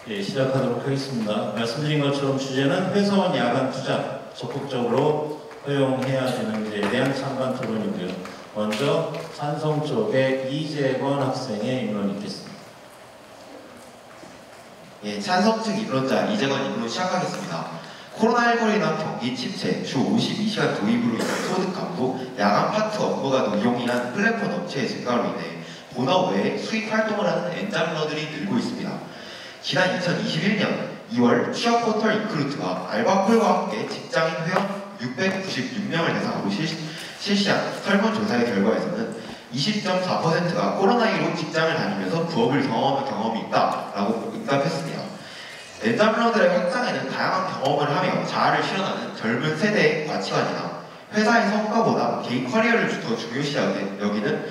예, 시작하도록 하겠습니다. 말씀드린 것처럼 주제는 회사원 야간 투자 적극적으로 허용해야 되는지에 대한 찬반 토론이고요. 먼저 찬성 쪽에 이재권 학생의 입론이 있겠습니다. 예, 찬성 측 입론자 이재권 입론 시작하겠습니다. 코로나19로 인한 경기 침체, 주 52시간 도입으로 인한 소득 감소, 야간 파트 업무가 용이한 플랫폼 업체의 증가로 인해 본업 외에 수익 활동을 하는 엔잡러들이 늘고 있습니다. 지난 2021년 2월 취업 포털 리크루트가 알바콜과 함께 직장인 회원 696명을 대상으로 실시한 설문조사의 결과에서는 20.4%가 코로나19로 직장을 다니면서 부업을 경험한 경험이 있다라고 응답했습니다. 엔잡러들의 확장에는 다양한 경험을 하며 자아를 실현하는 젊은 세대의 가치관이나 회사의 성과보다 개인 커리어를 더 중요시 여기는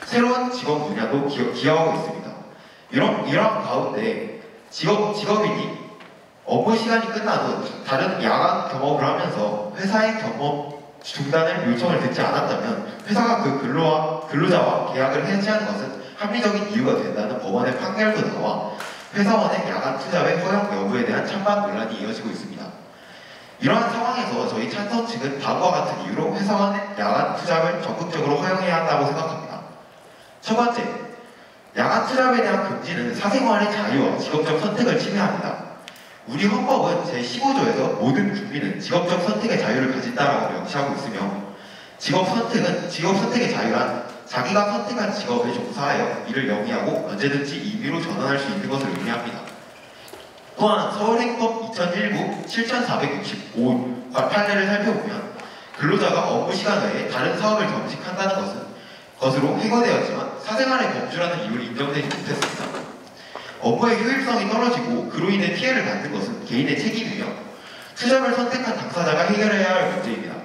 새로운 직업 분야도 기여하고 있습니다. 이런 가운데 직업인이 업무 시간이 끝나도 다른 야간 경험을 하면서 회사의 경험 중단을 요청을 듣지 않았다면 회사가 그 근로자와 계약을 해지하는 것은 합리적인 이유가 된다는 법원의 판결도 나와 회사원의 야간 투잡의 허용 여부에 대한 찬반 논란이 이어지고 있습니다. 이러한 상황에서 저희 찬성 측은 다음과 같은 이유로 회사원의 야간 투잡을 적극적으로 허용해야 한다고 생각합니다. 첫 번째, 야간 투잡에 대한 금지는 사생활의 자유와 직업적 선택을 침해합니다. 우리 헌법은 제15조에서 모든 국민은 직업적 선택의 자유를 가진다라고 명시하고 있으며 직업 선택의 자유란 자기가 선택한 직업에 종사하여 이를 영위하고 언제든지 임의로 전환할 수 있는 것을 의미합니다. 또한 서울행법 2019 7465 판례를 살펴보면 근로자가 업무 시간 외에 다른 사업을 겸직한다는 것으로 해거되었지만 사생활의 범주라는 이유를 인정되지 못했습니다. 업무의 효율성이 떨어지고 그로 인해 피해를 받는 것은 개인의 책임이며 투잡을 선택한 당사자가 해결해야 할 문제입니다.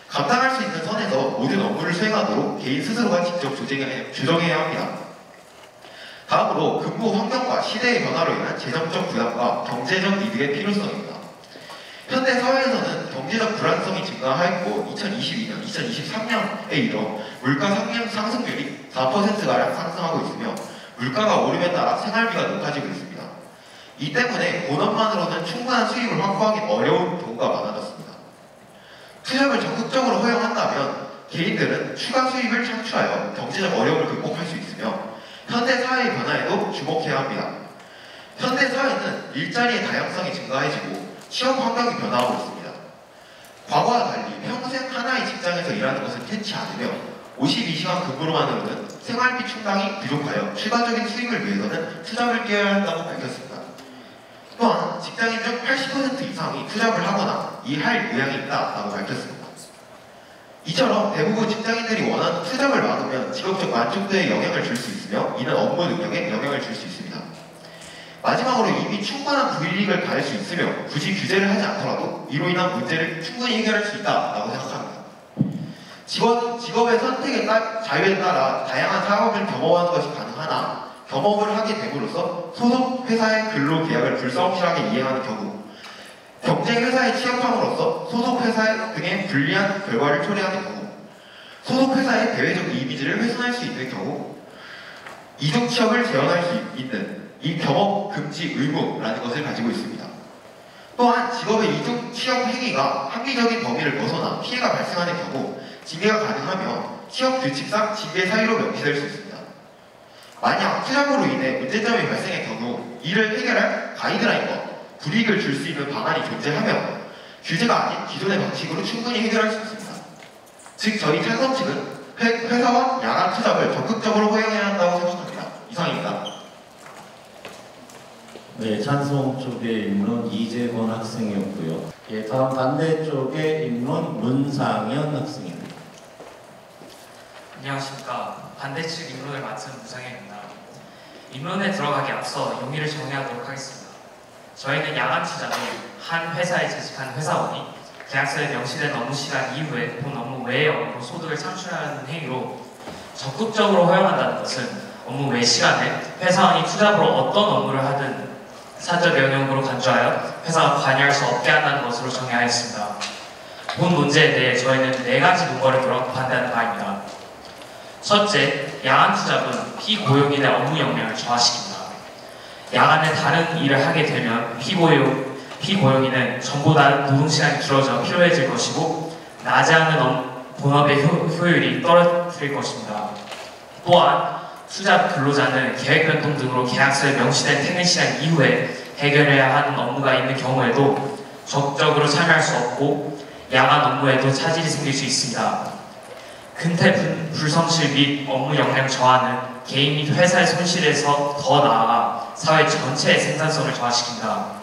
감당할 수 있는 선에서 모든 업무를 수행하도록 개인 스스로가 직접 조정해야 합니다. 다음으로 근무 환경과 시대의 변화로 인한 재정적 부담과 경제적 이득의 필요성입니다. 현대 사회에서는 경제적 불안성이 증가하였고 2022년, 2023년에 이르러 물가 상승률이 4%가량 상승하고 있으며 물가가 오름에 따라 생활비가 높아지고 있습니다. 이 때문에 본업만으로는 충분한 수입을 확보하기 어려운 경우가 많아졌습니다. 투잡을 적극적으로 허용한다면 개인들은 추가 수입을 창출하여 경제적 어려움을 극복할 수 있으며 현대 사회의 변화에도 주목해야 합니다. 현대 사회는 일자리의 다양성이 증가해지고 취업 환경이 변화하고 있습니다. 과거와 달리 평생 하나의 직장에서 일하는 것은 흔치 않으며 52시간 근무로만으로는 생활비 충당이 부족하여 추가적인 수입을 위해서는 투잡을 뛰어야 한다고 밝혔습니다. 또한 직장인 중 80% 이상이 투잡을 하거나 할 의향이 있다고 밝혔습니다. 이처럼 대부분 직장인들이 원하는 투잡을 막으면 직업적 만족도에 영향을 줄 수 있으며 이는 업무 능력에 영향을 줄 수 있습니다. 마지막으로 이미 충분한 불이익을 가할 수 있으며 굳이 규제를 하지 않더라도 이로 인한 문제를 충분히 해결할 수 있다고 생각합니다. 직업의 선택의 자유에 따라 다양한 사업을 경험하는 것이 가능하나 경험을 하게 됨으로써 소속 회사의 근로계약을 불성실하게 이행하는 경우 경쟁 회사에 취업함으로써 소속 회사 등의 불리한 결과를 초래하는 경우 소속 회사의 대외적 이미지를 훼손할 수 있는 경우 이중 취업을 제한할 수 있는 이 경업 금지 의무라는 것을 가지고 있습니다. 또한 직업의 이중 취업 행위가 합리적인 범위를 벗어나 피해가 발생하는 경우 징계가 가능하며 취업 규칙상 징계 사유로 명시될 수 있습니다. 만약 투잡으로 인해 문제점이 발생할 경우 이를 해결할 가이드라인과 불이익을 줄 수 있는 방안이 존재하며 규제가 아닌 기존의 방식으로 충분히 해결할 수 있습니다. 즉 저희 찬성 측은 회사와 야간 투잡을 적극적으로 허용해야 한다고 생각합니다. 이상입니다. 네, 찬성 쪽의 입론 이재권 학생이었고요. 예, 다음 반대쪽의 입론 문상현 학생입니다. 안녕하십니까. 반대측 입론을 맡은 무상현입니다. 입론에 들어가기 앞서 용의를 정리하도록 하겠습니다. 저희는 야간 투잡을 한 회사에 재직한 회사원이 계약서에 명시된 업무 시간 이후에 본 업무 외의 업무로 소득을 창출하는 행위로 적극적으로 허용한다는 것은 업무 외 시간에 회사원이 투잡으로 어떤 업무를 하든 사적 영역으로 간주하여 회사가 관여할 수 없게 한다는 것으로 정의하였습니다. 본 문제에 대해 저희는 4가지 논거를 들어 반대하는 바입니다. 첫째, 야간 투잡은 피고용인의 업무 역량을 저하시킵니다. 야간에 다른 일을 하게 되면 피고용인은 전보다 노동시간이 길어져 필요해질 것이고 낮에 하는 본업의 효율이 떨어질 것입니다. 또한 투잡 근로자는 계획 변동 등으로 계약서에 명시된 퇴근 시간 이후에 해결해야 하는 업무가 있는 경우에도 적극적으로 참여할 수 없고 야간 업무에도 차질이 생길 수 있습니다. 근태 불성실 및 업무 역량 저하는 개인 및 회사의 손실에서 더 나아가 사회 전체의 생산성을 저하시킵니다.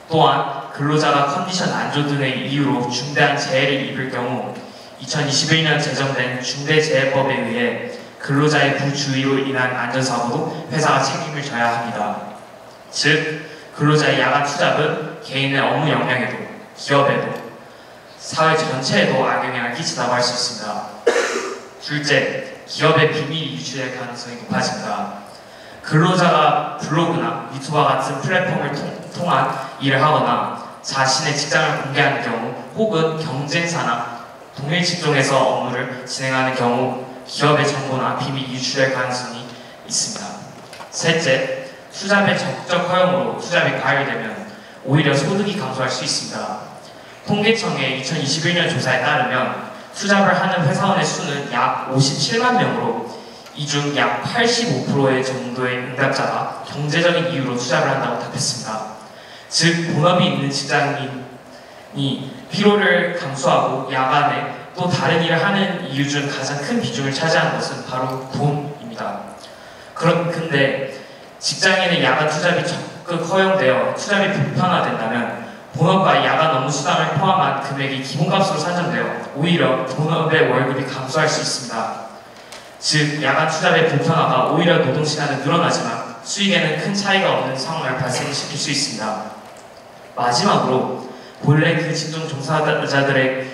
또한 근로자가 컨디션 안조 등의 이유로 중대한 재해를 입을 경우 2021년 제정된 중대재해법에 의해 근로자의 부주의로 인한 안전사고도 회사가 책임을 져야 합니다. 즉, 근로자의 야간 투잡은 개인의 업무 역량에도 기업에도 사회 전체에도 악영향을 끼친다고 할 수 있습니다. 둘째, 기업의 비밀이 유출될 가능성이 높아집니다. 근로자가 블로그나 유튜브와 같은 플랫폼을 통한 일을 하거나 자신의 직장을 공개하는 경우 혹은 경쟁사나 동일 직종에서 업무를 진행하는 경우 기업의 정보나 비밀이 유출될 가능성이 있습니다. 셋째, 투잡의 적극적 허용으로 투잡이 과열되면 오히려 소득이 감소할 수 있습니다. 통계청의 2021년 조사에 따르면 투잡을 하는 회사원의 수는 약 57만 명으로 이 중 약 85%의 정도의 응답자가 경제적인 이유로 투잡을 한다고 답했습니다. 즉, 본업이 있는 직장인이 피로를 감수하고 야간에 또 다른 일을 하는 이유 중 가장 큰 비중을 차지하는 것은 바로 돈입니다. 근데 직장인의 야간 투잡이 적극 허용되어 투잡이 불편화된다면 본업과 야간 업무 수당을 포함한 금액이 기본값으로 산정되어 오히려 본업의 월급이 감소할 수 있습니다. 즉, 야간 투잡의 불편화가 오히려 노동시간은 늘어나지만 수익에는 큰 차이가 없는 상황을 발생시킬 수 있습니다. 마지막으로 본래 그 직종 종사자들의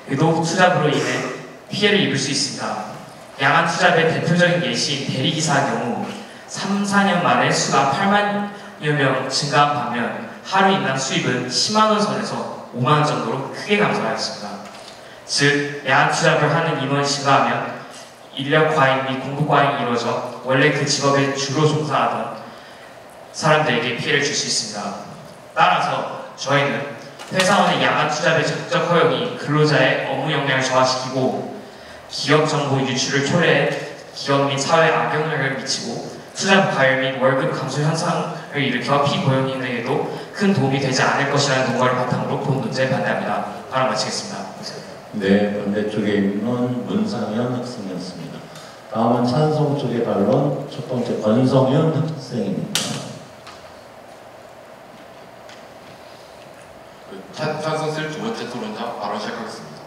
투잡으로 인해 피해를 입을 수 있습니다. 야간 투잡의 대표적인 예시인 대리기사의 경우 3, 4년 만에 수가 8만여 명 증가한 반면 하루 인당 수입은 10만원 선에서 5만원 정도로 크게 감소하였습니다. 즉, 야간 투잡을 하는 인원이 증가하면 인력 과잉 및 공급 과잉이 이루어져 원래 그 직업에 주로 종사하던 사람들에게 피해를 줄 수 있습니다. 따라서 저희는 회사원의 야간 투잡의 적극적 허용이 근로자의 업무 역량을 저하시키고 기업 정보 유출을 초래해 기업 및 사회에 악영향을 미치고 투잡 과열 및 월급 감소 현상을 일으켜 피고용인에게도 큰 도움이 되지 않을 것이라는 논거를 바탕으로 본 논제에 반대합니다. 발언 마치겠습니다. 네, 반대쪽에 있는 문상현 학생이었습니다. 다음은 찬성 쪽의 반론, 첫 번째 권성현 학생입니다. 찬성 쓸 두 번째 토론자 바로 시작하겠습니다.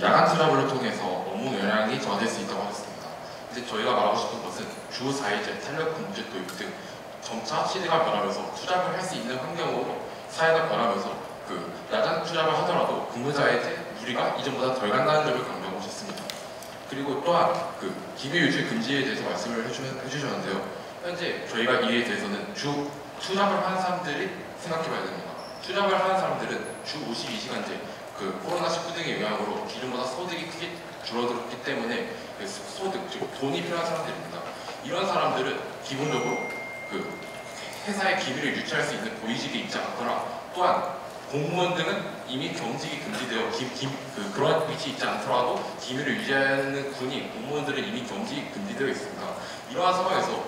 야간 투잡을 통해서 업무 영향이 저하될 수 있다고 하셨습니다. 이제 저희가 말하고 싶은 것은 주 4일제 탄력 근무제 도입 등 점차 시대가 변하면서 투잡을 할 수 있는 환경으로 사회가 변하면서 야간 투잡을 하더라도 근무자의 무리가 이전보다 덜 간다는 점을 강조하고 싶습니다. 그리고 또한 기밀 유출 금지에 대해서 말씀을 해주셨는데요. 현재 저희가 이에 대해서는 투잡을 하는 사람들이 생각해봐야 됩니다. 투잡을 하는 사람들은 주 52시간제 코로나19 등의 영향으로 기존보다 소득이 크게 줄어들었기 때문에 소득, 즉 돈이 필요한 사람들입니다. 이런 사람들은 기본적으로 회사의 기밀을 유출할 수 있는 고위직에 있지 않거나 또한 공무원 등은 이미 경직이 금지되어 그런 위치에 있지 않더라도 기밀을 유지하는 군인, 공무원들은 이미 경직이 금지되어 있습니다. 이러한 상황에서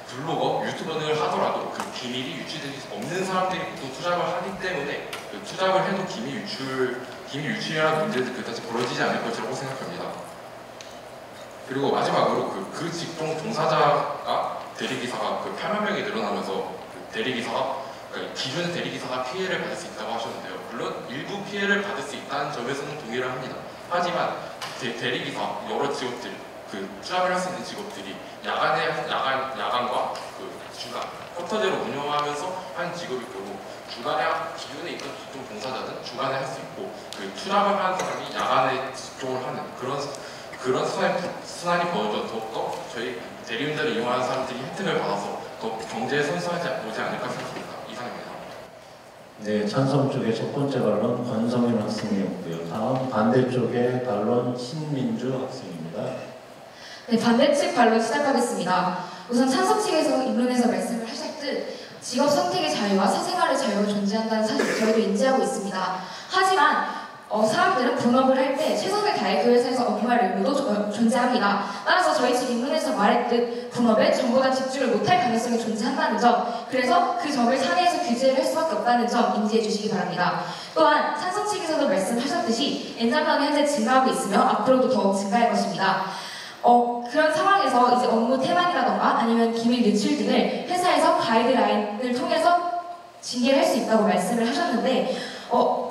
블로거, 유튜버 등을 하더라도 기밀이 유출되지 없는 사람들이 보통 투잡을 하기 때문에 투잡을 해도 기밀 유출이라는 문제는 그다지 벌어지지 않을 것이라고 생각합니다. 그리고 마지막으로 그 직종 종사자가 대리기사가 8만 명이 늘어나면서 기존의 대리기사가 피해를 받을 수 있다고 하셨는데요. 물론 일부 피해를 받을 수 있다는 점에서는 동의를 합니다. 하지만 대리기사 여러 직업들 투잡을 할 수 있는 직업들이 야간과 주간 쿼터제로 운영하면서 한 직업이 있고 기존에 있던 직종 종사자는 주간에 할 수 있고 투잡을 하는 사람이 야간에 직종을 하는 그런 순환이 벌어져 더욱더 저희 대리운전을 이용하는 사람들이 혜택을 받아서 더 경제에 선수하지 오지 않을까 생각합니다. 이상입니다. 네, 찬성 쪽의 첫 번째 반론 권성현 학생이었고요. 다음 반대쪽의 반론 신민주 학생입니다. 네, 반대측 반론 시작하겠습니다. 우선 찬성 측에서 입론에서 말씀을 하셨듯 직업 선택의 자유와 사생활의 자유가 존재한다는 사실 저희도 인지하고 있습니다. 하지만 사람들은 본업을 할 때 최선을 다해 그 회사에서 업무할 의무도 존재합니다. 따라서 저희 측 인문에서 말했듯 본업에 전보다 집중을 못할 가능성이 존재한다는 점, 그래서 그 점을 사내에서 규제를 할 수밖에 없다는 점 인지해 주시기 바랍니다. 또한 찬성 측에서도 말씀하셨듯이 엔잡런은 현재 증가하고 있으며 앞으로도 더욱 증가할 것입니다. 그런 상황에서 이제 업무 태만이라던가 아니면 기밀 유출 등을 회사에서 가이드라인을 통해서 징계를 할 수 있다고 말씀을 하셨는데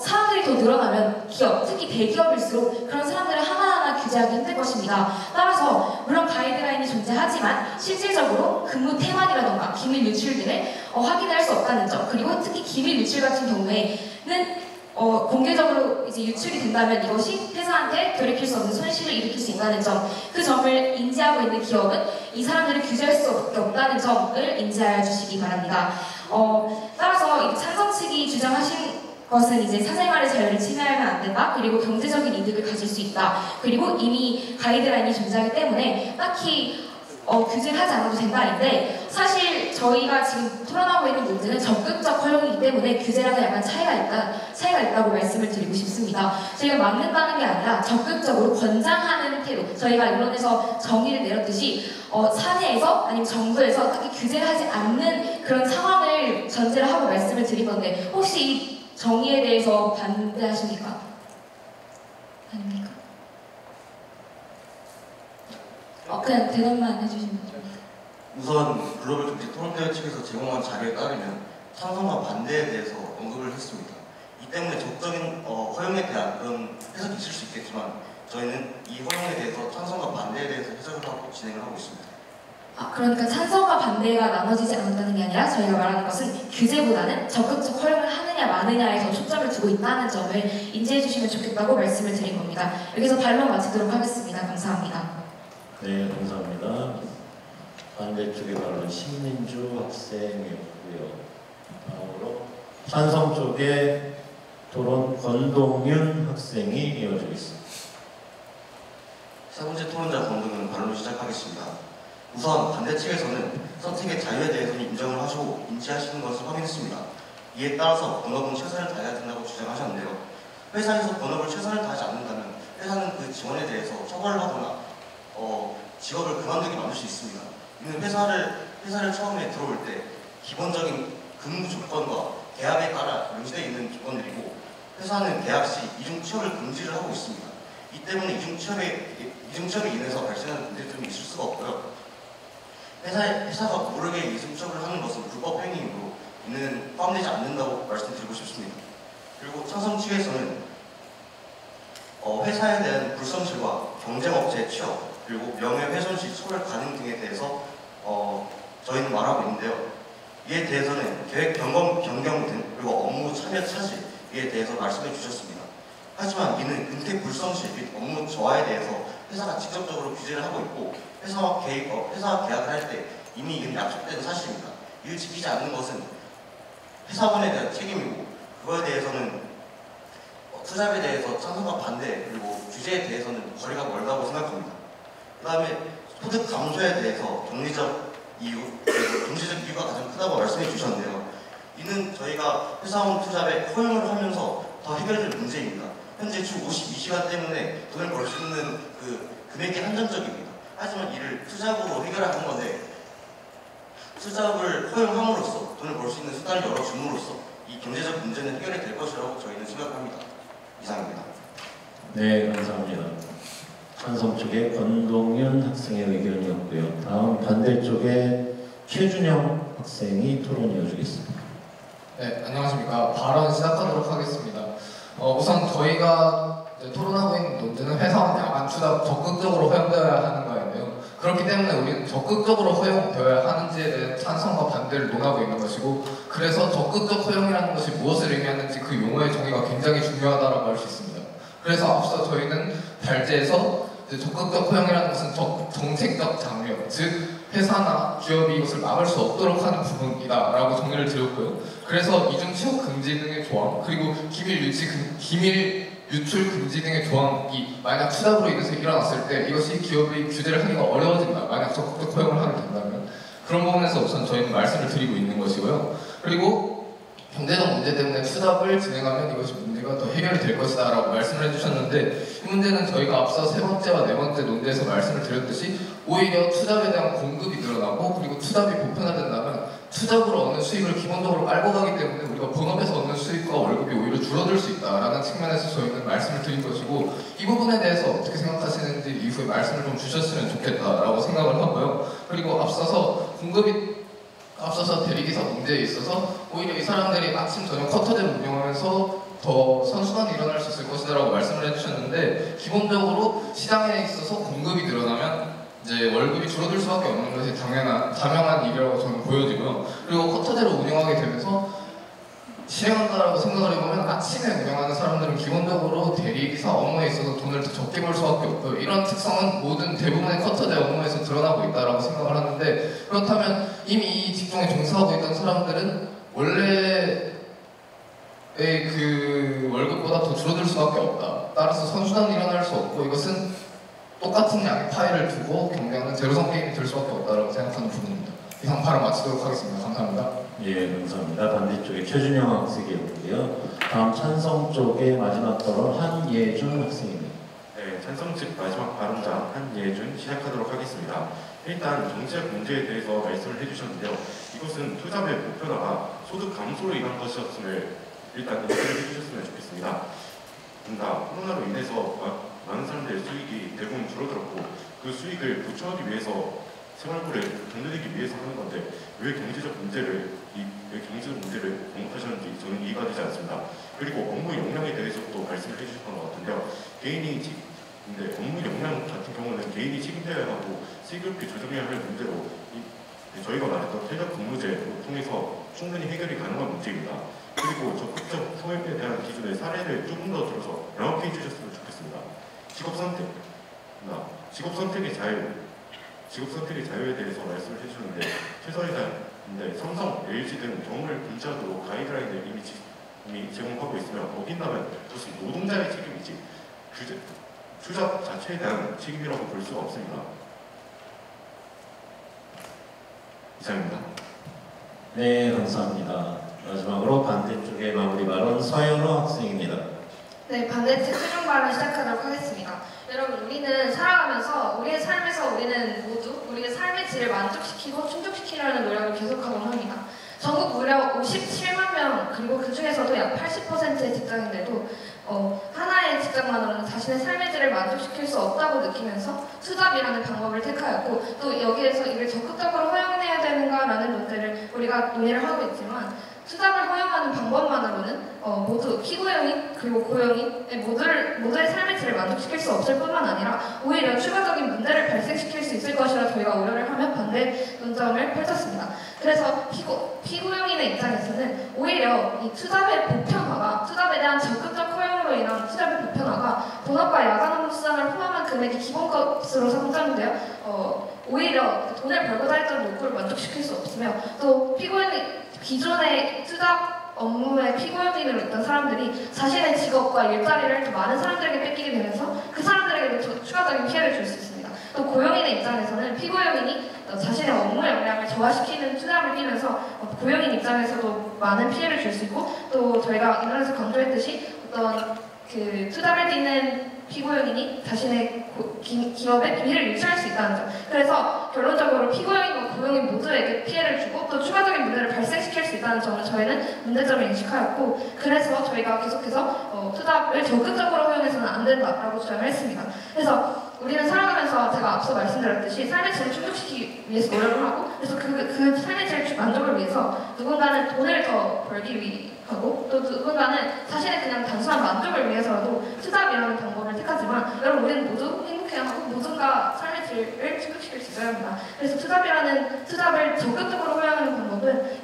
사람들이 더 늘어나면 기업, 특히 대기업일수록 그런 사람들을 하나하나 규제하기 힘들 것입니다. 따라서 물론 가이드라인이 존재하지만 실질적으로 근무 태만이라던가 기밀 유출 등을 확인할 수 없다는 점, 그리고 특히 기밀 유출 같은 경우에는 공개적으로 이제 유출이 된다면 이것이 회사한테 돌이킬 수 없는 손실을 일으킬 수 있다는 점, 그 점을 인지하고 있는 기업은 이 사람들을 규제할 수밖에 없다는 점을 인지하여 주시기 바랍니다. 따라서 찬성 측이 주장하신 것은 이제 사생활의 자유를 침해하면 안 된다. 그리고 경제적인 이득을 가질 수 있다. 그리고 이미 가이드라인이 존재하기 때문에 딱히 규제를 하지 않아도 된다인데, 사실 저희가 지금 토론하고 있는 문제는 적극적 허용이기 때문에 규제랑은 약간 차이가 있다고 말씀을 드리고 싶습니다. 저희가 막는다는 게 아니라 적극적으로 권장하는 태도, 저희가 이론에서 정의를 내렸듯이 사내에서 아니면 정부에서 딱히 규제를 하지 않는 그런 상황을 전제를 하고 말씀을 드린 건데, 혹시 이 정의에 대해서 반대하십니까? 아닙니까? 그냥 대답만 해주시면 돼요. 우선 글로벌 경제 토론대회 측에서 제공한 자료에 따르면 찬성과 반대에 대해서 언급을 했습니다. 이 때문에 적극적인 허용에 대한 그런 해석이 있을 수 있겠지만 저희는 이 허용에 대해서 찬성과 반대에 대해서 해석을 하고 진행을 하고 있습니다. 그러니까 찬성과 반대가 나눠지지 않았다는 게 아니라 저희가 말하는 것은 규제보다는 적극적 허용을 하느냐 마느냐에 더 초점을 두고 있다는 점을 인지해 주시면 좋겠다고 말씀을 드린 겁니다. 여기서 반론 마치도록 하겠습니다. 감사합니다. 네, 감사합니다. 반대쪽에 바로 신민주 학생이었고요. 다음으로 찬성 쪽에 토론 권동윤 학생이 이어지겠습니다. 세 번째 토론자 권동윤 발언 시작하겠습니다. 우선 반대 측에서는 선택의 자유에 대해서는 인정을 하시고 인지하시는 것을 확인했습니다. 이에 따라서 본업은 최선을 다해야 된다고 주장하셨는데요. 회사에서 본업을 최선을 다하지 않는다면 회사는 그 직원에 대해서 처벌을 하거나 직업을 그만두게 만들 수 있습니다. 이는 회사를 처음에 들어올 때 기본적인 근무 조건과 계약에 따라 명시되어 있는 조건들이고, 회사는 계약 시 이중 취업을 금지를 하고 있습니다. 이 때문에 이중 취업에 인해서 발생하는 문제점이 있을 수가 없고요. 회사가 모르게 이중 취업을 하는 것은 불법 행위이므로 이는 포함되지 않는다고 말씀드리고 싶습니다. 그리고 찬성 측에서는 회사에 대한 불성실과 경쟁업체 취업, 그리고 명예훼손시 처벌 가능 등에 대해서 저희는 말하고 있는데요. 이에 대해서는 계획 변경 등, 그리고 업무 참여 차질에 대해서 말씀해 주셨습니다. 하지만 이는 근태 불성실 및 업무 저하에 대해서 회사가 직접적으로 규제를 하고 있고, 회사와 계약을 할 때 이미 이는 약속된 사실입니다. 이를 지키지 않는 것은 회사원에 대한 책임이고, 그거에 대해서는 투잡에 대해서 찬성과 반대, 그리고 규제에 대해서는 거리가 멀다고 생각합니다. 그 다음에 소득 감소에 대해서 경제적 이유가 가장 크다고 말씀해 주셨는데요. 이는 저희가 회사원 투잡에 허용을 하면서 더 해결될 문제입니다. 현재 주 52시간 때문에 돈을 벌 수 있는 그 금액이 한정적입니다. 하지만 이를 투잡으로 해결하는 건데, 투잡을 허용함으로써 돈을 벌 수 있는 수단을 열어줌으로써 이 경제적 문제는 해결이 될 것이라고 저희는 생각합니다. 이상입니다. 네, 감사합니다. 찬성 쪽에 권동윤 학생의 의견이었고요. 다음 반대쪽에 최준영 학생이 토론 이어주겠습니다. 네, 안녕하십니까. 발언 시작하도록 하겠습니다. 우선 저희가 토론하고 있는 논제는 회사원 야간 투잡 적극적으로 허용되어야 하는 거였는데요. 그렇기 때문에 우리는 적극적으로 허용되어야 하는지에 대해 찬성과 반대를 논하고 있는 것이고, 그래서 적극적 허용이라는 것이 무엇을 의미하는지 그 용어의 정의가 굉장히 중요하다고 할 수 있습니다. 그래서 앞서 저희는 발제에서 적극적 허용이라는 것은 정책적 장려, 즉 회사나 기업이 이것을 막을 수 없도록 하는 부분이다라고 정의를 드렸고요. 그래서 이중 취업 금지 등의 조항, 그리고 기밀 유출 금지 등의 조항이 만약 투잡으로 인해서 일어났을 때 이것이 기업이 규제를 하기가 어려워진다. 만약 적극적 허용을 하게 된다면 그런 부분에서 우선 저희는 말씀을 드리고 있는 것이고요. 그리고 경제적 문제 때문에 투잡을 진행하면 이것이 문제가 더 해결이 될 것이다 라고 말씀을 해주셨는데, 이 문제는 저희가 앞서 세 번째와 네 번째 논제에서 말씀을 드렸듯이 오히려 투잡에 대한 공급이 늘어나고, 그리고 투잡이 보편화된다면 투잡으로 얻는 수익을 기본적으로 깔고 가기 때문에 우리가 본업에서 얻는 수익과 월급이 오히려 줄어들 수 있다라는 측면에서 저희는 말씀을 드린 것이고, 이 부분에 대해서 어떻게 생각하시는지 이후에 말씀을 좀 주셨으면 좋겠다라고 생각을 하고요. 그리고 앞서서 대리기사 문제에 있어서 오히려 이 사람들이 아침 저녁 커터제를 운영하면서 더 선순환이 일어날 수 있을 것이다라고 말씀을 해주셨는데, 기본적으로 시장에 있어서 공급이 늘어나면 이제 월급이 줄어들 수밖에 없는 것이 당연한 일이라고 저는 보여지고요. 그리고 커터제를 운영하게 되면서 실행한다라고 생각을 해보면 아침에 운영하는 사람들은 기본적으로 대리기사 업무에 있어서 돈을 더 적게 벌 수밖에 없고요. 이런 특성은 대부분의 커터제 업무에서 드러나고 있다라고 생각을 하는데, 그렇다면 이미 이 직종에 종사하고 있던 사람들은 원래의 그 월급보다 더 줄어들 수밖에 없다. 따라서 선순환이 일어날 수 없고, 이것은 똑같은 양의 파일을 두고 경쟁하는 제로섬 게임이 될 수밖에 없다라고 생각하는 부분입니다. 이상 발언 마치도록 하겠습니다. 감사합니다. 예, 감사합니다. 반대쪽에 최준영 학생이었고요. 다음 찬성 쪽의 마지막 발언 한예준 학생입니다. 네, 찬성 측 마지막 발언자 한예준 시작하도록 하겠습니다. 일단 정책 문제에 대해서 말씀을 해주셨는데요. 이것은 투잡의 보편화가 소득 감소로 인한 것이었음을 일단 인지를 해주셨으면 좋겠습니다. 그러니까 코로나로 인해서 많은 사람들의 수익이 대부분 줄어들었고, 그 수익을 보충하기 위해서 생활고를 견디기 위해서 하는 건데, 왜 경제적 문제를 언급하셨는지 저는 이해가 되지 않습니다. 그리고 업무 역량에 대해서도 말씀을 해주셨던 것 같은데요. 근데 업무 역량 같은 경우는 개인이 책임져야 하고 슬기롭게 조정해야 할 문제로, 저희가 말했던 탄력 근무제를 통해서 충분히 해결이 가능한 문제입니다. 그리고 적극적 후회에 대한 기준의 사례를 조금 더 들어서 명확히 해주셨으면 좋겠습니다. 직업 선택의 자유에 대해서 말씀을 해주셨는데, 최선희사인데 삼성, LG 등 경험을 분자도 가이드라인을 이미 제공하고 있으며, 어긴다면 그것은 노동자의 책임이지 투잡 자체에 대한 책임이라고 볼 수가 없습니다. 이상입니다. 네, 감사합니다. 마지막으로 반대쪽의 마무리 발언 서현우 학생입니다. 네, 반대측 최종 발언 시작하도록 하겠습니다. 여러분, 우리는 살아가면서 우리의 삶에서 우리는 모두 우리의 삶의 질을 만족시키고 충족시키려는 노력을 계속하곤 합니다. 전국 무려 57만 명, 그리고 그 중에서도 약 80%의 직장인들도 하나의 직장만으로는 자신의 삶의 질을 만족시킬 수 없다고 느끼면서 투잡이라는 방법을 택하였고, 또 여기에서 이를 적극적으로 허용해야 되는가라는 문제를 우리가 논의를 하고 있지만, 투잡을 허용하는 방법만으로는 모두 피고용인 그리고 고용인 모두의 삶의 질을 만족시킬 수 없을 뿐만 아니라 오히려 추가적인 문제를 발생시킬 수 있을 것이라 저희가 우려를 하며 반대 논점을 펼쳤습니다. 그래서 피고용인의 입장에서는 오히려 이 투잡의 보편화가, 투잡에 대한 적극적 허용으로 인한 투잡의 보편화가 본업과 야간 업무 수당을 포함한 금액이 기본값으로 상정되어 오히려 돈을 벌고자 했던 욕구를 만족시킬 수 없으며, 또 기존의 투잡 업무의 피고용인으로 있던 사람들이 자신의 직업과 일자리를 더 많은 사람들에게 뺏기게 되면서 그 사람들에게도 추가적인 피해를 줄 수 있습니다. 또 고용인의 입장에서는 피고용인이 자신의 업무 역량을 저하시키는 투잡을 끼면서 고용인 입장에서도 많은 피해를 줄 수 있고, 또 저희가 인원에서 강조했듯이 어떤 그 투잡을 띠는 피고용인이 자신의 기업의 비밀을 유출할 수 있다는 점. 그래서 결론적으로 피고용인과 고용인 모두에게 피해를 주고 또 추가적인 문제를 발생시킬 수 있다는 점을 저희는 문제점을 인식하였고, 그래서 저희가 계속해서 투잡을 적극적으로 허용해서는 안 된다라고 주장을 했습니다. 그래서 우리는 살아가면서 제가 앞서 말씀드렸듯이 삶의 질을 충족시키기 위해서 노력을 하고, 그래서 그 삶의 질 만족을 위해서 누군가는 돈을 더 벌기 위하고, 또 누군가는 자신의 그냥 단순한 만족을 위해서라도 투잡이라는 방법을 택하지만, 여러분, 우리는 모두 행복해야 하고 모두가 삶의 질을 충족시킬 수 있어야 합니다. 그래서 투잡을 적극적으로 허용하는 방법은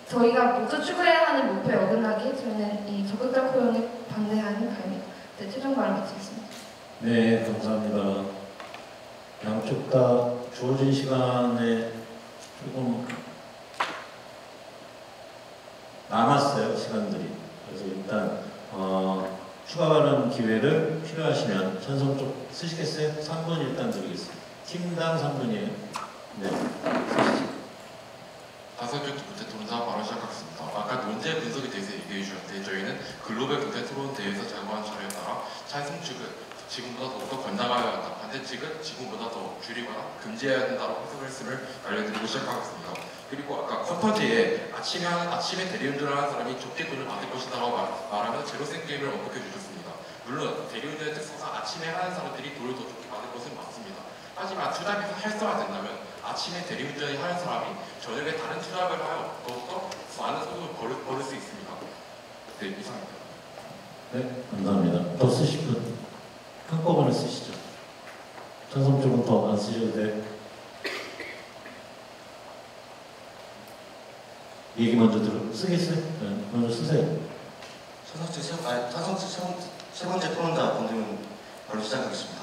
저희가 모두 추구해야 하는 목표에 어긋나기에 저희는 이 적극적 허용에 반대하는 바입니다. 네, 최종 발언 마치겠습니다. 네, 감사합니다. 양쪽 다 주어진 시간에 조금 남았어요, 시간들이. 그래서 일단 추가 발언 기회를 필요하시면 찬성 쪽 쓰시겠어요? 3분 일단 드리겠습니다. 팀당 3분이에요. 네, 쓰시죠. 다섯 주 두번째 토론 토론자 바로 시작하겠습니다. 아까 논제 분석에 대해서 얘기해 주셨는데 저희는 글로벌 경제 토론 대회에서 제공한 자료에 따라 찬성 측은 지금보다 더욱더 권장하여야 한다. 반대 측은 지금보다 더 줄이거나 금지해야 된다고 해석을 했음을 알려드리고 시작하겠습니다. 그리고 아까 쿼터제에 아침에 대리운전을 하는 사람이 적게 돈을 받을 것이다라고 말하면 제로센 게임을 언급해 주셨습니다. 물론 대리운전의 특성상 아침에 하는 사람들이 돈을 더 적게 받을 것은 맞습니다. 하지만 투잡이 활성화된다면 아침에 대리운전을 하는 사람이 저녁에 다른 투잡을 하여 더욱더 많은 소득을 벌을 수 있습니다. 네, 이상입니다. 네, 감사합니다. 더 쓰실 분 한꺼번에 쓰시죠. 찬성 쪽은 더 안 쓰셔도 돼. 얘기 먼저 쓰겠어요? 네, 먼저 쓰세요. 찬성 측 세 번째 토론자 권정은 바로 시작하겠습니다.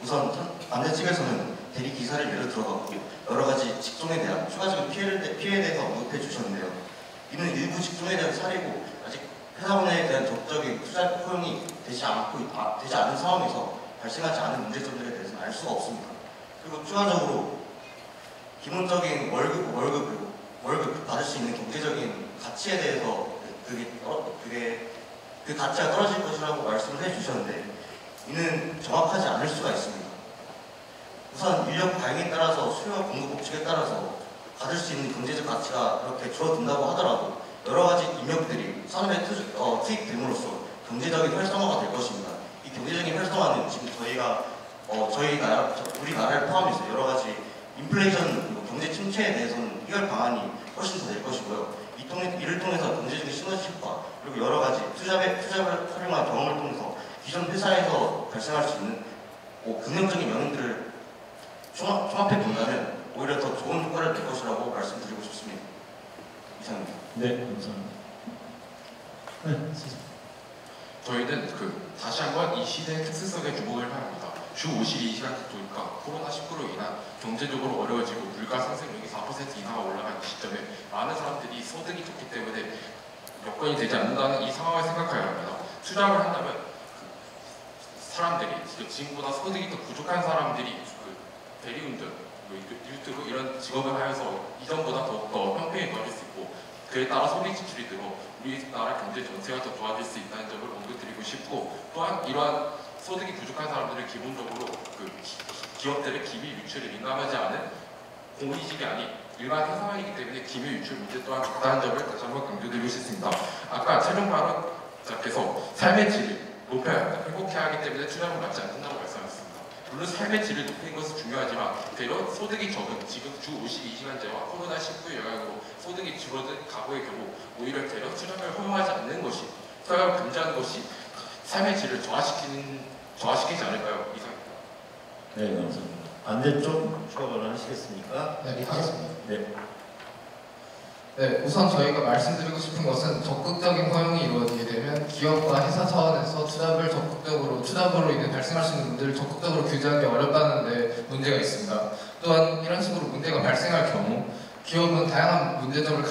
우선 반대 측에서는 대리 기사를 예로 들어갔고 여러 가지 직종에 대한 추가적인 피해에 대해서 언급해 주셨는데요. 이는 일부 직종에 대한 사례고 아직 회사원에 대한 적극적인 투자 허용이 되지 않은 상황에서 발생하지 않은 문제점들에 대해서는 알 수가 없습니다. 그리고 추가적으로 기본적인 월급 받을 수 있는 경제적인 가치에 대해서 그 가치가 떨어질 것이라고 말씀을 해주셨는데 이는 정확하지 않을 수가 있습니다. 우선 인력 과잉에 따라서 수요와 공급 법칙에 따라서 받을 수 있는 경제적 가치가 그렇게 줄어든다고 하더라도 여러 가지 인력들이 산업에 투입됨으로써 경제적인 활성화가 될 것입니다. 이 경제적인 활성화는 지금 우리 나라를 포함해서 여러 가지 인플레이션 경제 침체에 대해서는 해결 방안이 훨씬 더 될 것이고요. 이를 통해서 경제적인 시너지과 그리고 여러 가지 투잡을 활용한 경험을 통해서 기존 회사에서 발생할 수 있는 긍정적인 영향들을 종합해 본다면 오히려 더 좋은 효과를 낼 것이라고 말씀드리고 싶습니다. 이상입니다. 네, 감사합니다. 네, 저희는 다시 한번 이 시대의 특수성에 주목을 해야 합니다. 주 52시간 근무가 코로나19로 인한 경제적으로 어려워지고 물가 상승률이 4% 이상으로 올라간 이 시점에 많은 사람들이 소득이 좋기 때문에 여건이 되지 않는다는 이 상황을 생각해야 합니다. 투잡을 한다면 사람들이 지금보다 소득이 더 부족한 사람들이 대리운전, 유튜브 이런 직업을 하여서 이전보다 더욱더 형편이 좋아질 수 있고 그에 따라 소득 지출이 늘어 우리나라 경제 전체가 더 좋아질 수 있다는 점을 언급드리고 싶고 또한 이러한 소득이 부족한 사람들은 기본적으로 기업들의 기밀 유출에 민감하지 않은 공익직이 아닌 일반 회사원이기 때문에 기밀 유출 문제 또한 있다는 점을 다시 한번 강조드리고 싶습니다. 아까 최종 발언자께서 삶의 질을 높여야 한다, 행복해야 하기 때문에 투잡을 받지 않는다고 말씀하셨습니다. 물론 삶의 질을 높이는 것은 중요하지만 대려 소득이 적은 지금 주 52시간제와 코로나19 영향으로 소득이 줄어든 가구의 경우 오히려 대려 투잡을 허용하지 않는 것이 투잡을 금지하는 것이 삶의 질을 저하시키지 않을까요? 이상입니다. 네, 감사합니다. 반대쪽 추가 발언 하시겠습니까? 네, 하겠습니다. 네. 네, 우선 저희가 말씀드리고 싶은 것은 적극적인 허용이 이루어지게 되면 기업과 회사 차원에서 투잡으로 인해 발생할 수 있는 문제를 적극적으로 규제하기 어렵다는 데 문제가 있습니다. 또한 이런 식으로 문제가 발생할 경우 기업은 다양한 문제점을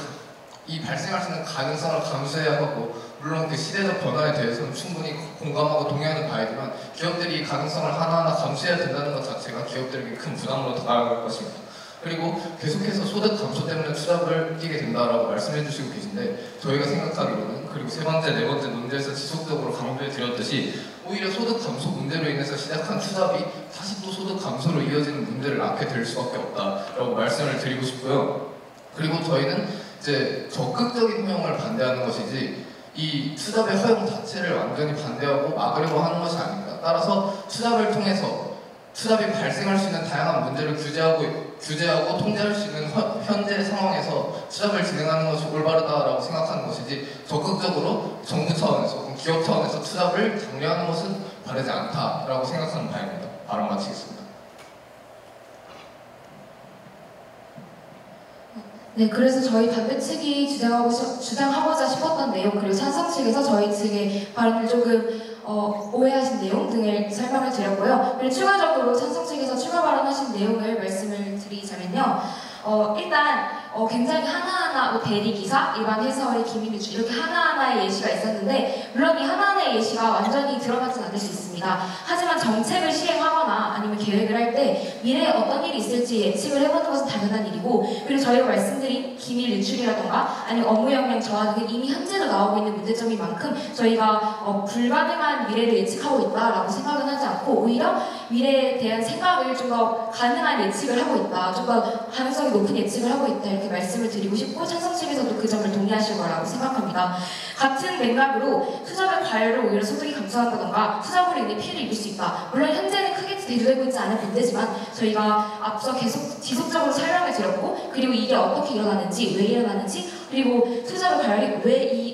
발생할 수 있는 가능성을 감수해야 하고 물론 그 시대적 변화에 대해서는 충분히 공감하고 동의하는 바이지만 기업들이 이 가능성을 하나하나 감수해야 된다는 것 자체가 기업들에게 큰 부담으로 다가갈 것입니다. 그리고 계속해서 소득 감소 때문에 투잡을 뛰게 된다라고 말씀해 주시고 계신데 저희가 생각하기로는 그리고 세 번째, 네 번째 논제에서 지속적으로 강조해 드렸듯이 오히려 소득 감소 문제로 인해서 시작한 투잡이 다시 또 소득 감소로 이어지는 문제를 낳게 될 수밖에 없다라고 말씀을 드리고 싶고요. 그리고 저희는 이제 적극적인 허용을 반대하는 것이지 이 투잡의 허용 자체를 완전히 반대하고 막으려고 하는 것이 아닙니다. 따라서 투잡을 통해서 투잡이 발생할 수 있는 다양한 문제를 규제하고 통제할 수 있는 현재 상황에서 투잡을 진행하는 것이 올바르다라고 생각하는 것이지 적극적으로 정부 차원에서 기업 차원에서 투잡을 장려하는 것은 바르지 않다라고 생각하는 바입니다. 발언 마치겠습니다. 네, 그래서 저희 반대 측이 주장하고자 싶었던 내용 그리고 찬성 측에서 저희 측의 발언을 조금 오해하신 내용 등을 설명을 드렸고요. 그리고 추가적으로 찬성 측에서 추가 발언하신 내용을 말씀을 드리자면요. 일단 굉장히 하나하나 대리기사, 일반 회사원의 기밀 유출 이렇게 하나하나의 예시가 있었는데 물론 이 하나하나의 예시가 완전히 드러나진 않을 수 있습니다. 하지만 정책을 시행하거나 아니면 계획을 할 때 미래에 어떤 일이 있을지 예측을 해보는 것은 당연한 일이고 그리고 저희가 말씀드린 기밀 유출이라던가 아니면 업무 역량 저하 등은 이미 현재도 나오고 있는 문제점인 만큼 저희가 불가능한 미래를 예측하고 있다라고 생각은 하지 않고 오히려 미래에 대한 생각을 좀 더 가능한 예측을 하고 있다, 좀 더 가능성이 높은 예측을 하고 있다 이렇게 말씀을 드리고 싶고 찬성 측에서도 그 점을 동의하실 거라고 생각합니다. 같은 맥락으로 투잡의 과열로 오히려 소득이 감소한다던가 투잡으로 인해 피해를 입을 수 있다. 물론 현재는 크게 대두되고 있지 않은 문제지만 저희가 앞서 계속 지속적으로 설명을 드렸고 그리고 이게 어떻게 일어나는지, 왜 일어나는지 그리고 투잡의 과열이 왜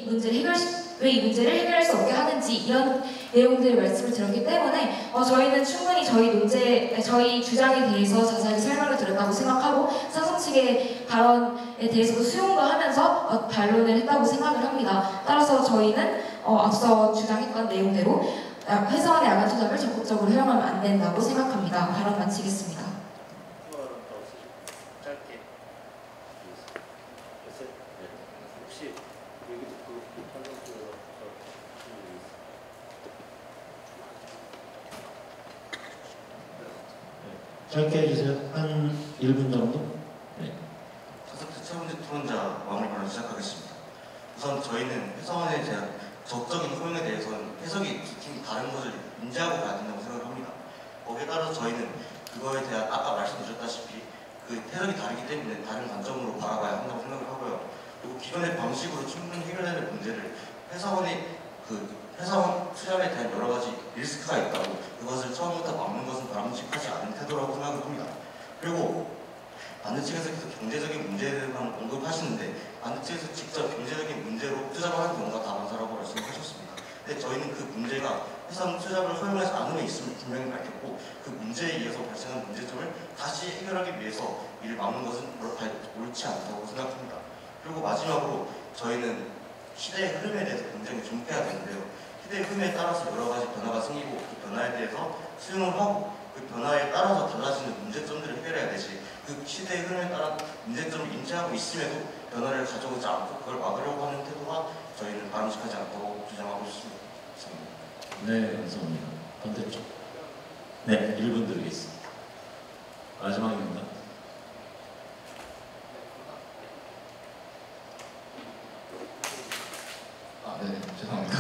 이 문제를 해결할 수 없게 하는지 이런 내용들을 말씀을 드렸기 때문에 저희는 충분히 저희 주장에 대해서 자세하게 설명을 드렸다고 생각하고 찬성 측의 발언에 대해서도 수용도 하면서 반론을 했다고 생각을 합니다. 따라서 저희는 앞서 주장했던 내용대로 회사원의 야간 투잡을 적극적으로 허용하면 안 된다고 생각합니다. 발언 마치겠습니다. 짧게 해주세요. 한 1분 정도? 네. 다섯 세 번째 토론자 마무리 발언 시작하겠습니다. 우선 저희는 회사원에 대한 적적인 허용에 대해서는 해석이 두 팀이 다른 것을 인지하고 가야 된다고 생각을 합니다. 거기에 따라서 저희는 그거에 대한 아까 말씀드렸다시피 그 해석이 다르기 때문에 다른 관점으로 바라봐야 한다고 생각을 하고요. 그리고 기존의 방식으로 충분히 해결되는 문제를 회사원 투잡에 대한 여러 가지 리스크가 있다고 그것을 처음부터 막는 것은 바람직하지 않은 태도라고 생각을 합니다. 그리고 반대측에서 계속 경제적인 문제만 언급하시는데 반대측에서 직접 경제적인 문제로 투잡을 하는 경우가 다 많다고 말씀하셨습니다. 근데 저희는 그 문제가 회사원 투잡을 허용하지 않음에 있음을 분명히 밝혔고 그 문제에 의해서 발생한 문제점을 다시 해결하기 위해서 이를 막는 것은 옳지 않다고 생각합니다. 그리고 마지막으로 저희는 시대의 흐름에 대해서 굉장히 존폐해야 되는데요. 시대의 흐름에 따라서 여러 가지 변화가 생기고 그 변화에 대해서 수용을 하고 그 변화에 따라서 달라지는 문제점들을 해결해야 되지 그 시대의 흐름에 따라 문제점을 인지하고 있음에도 변화를 가져오지 않고 그걸 막으려고 하는 태도가 저희는 바람직하지 않다고 주장하고 있습니다. 네, 감사합니다. 반대쪽. 네, 1분 드리겠습니다. 마지막입니다. 네, 죄송합니다.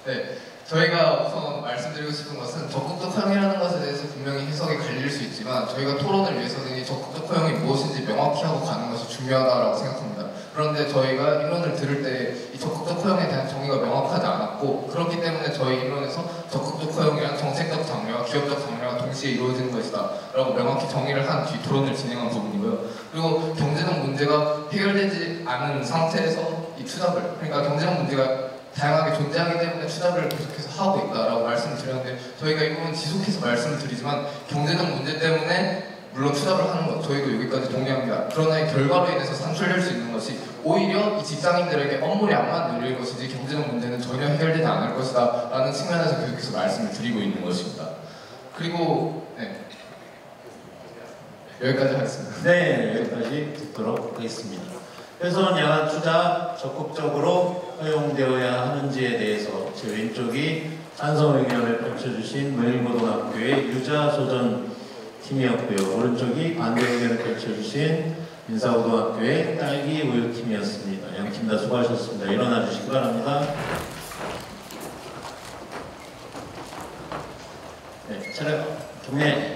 네, 저희가 우선 말씀드리고 싶은 것은 적극적 허용이라는 것에 대해서 분명히 해석이 갈릴 수 있지만 저희가 토론을 위해서는 이 적극적 허용이 무엇인지 명확히 하고 가는 것이 중요하다고 생각합니다. 그런데 저희가 인론을 들을 때 이 적극적 허용에 대한 정의가 명확하지 않았고 그렇기 때문에 저희 인론에서 적극적 허용이란 정책적 장려와 기업적 장려가 동시에 이루어지는 것이다 라고 명확히 정의를 한 뒤 토론을 진행한 부분이고요. 그리고 경제적 문제가 해결되지 않은 상태에서 이 투잡을, 그러니까 경제적 문제가 다양하게 존재하기 때문에 투잡을 계속해서 하고 있다라고 말씀을 드렸는데 저희가 이 부분 지속해서 말씀을 드리지만 경제적 문제 때문에 물론 투잡을 하는 것 저희도 여기까지 동의합니다. 그러나 이 결과로 인해서 산출될 수 있는 것이 오히려 이 직장인들에게 업무량만 늘릴 것이지 경제적 문제는 전혀 해결되지 않을 것이다 라는 측면에서 계속해서 말씀을 드리고 있는 것입니다. 그리고 네, 여기까지 하겠습니다. 네, 여기까지 듣도록 하겠습니다. 회사원 야간 투잡 적극적으로 허용되어야 하는지에 대해서 제 왼쪽이 찬성 의견을 펼쳐주신 문일고등학교의 유자소전 팀이었고요. 오른쪽이 반대 의견을 펼쳐주신 민사고등학교의 딸기 우유팀이었습니다. 양 팀 다 수고하셨습니다. 일어나 주시기 바랍니다. 네, 차렷 경례.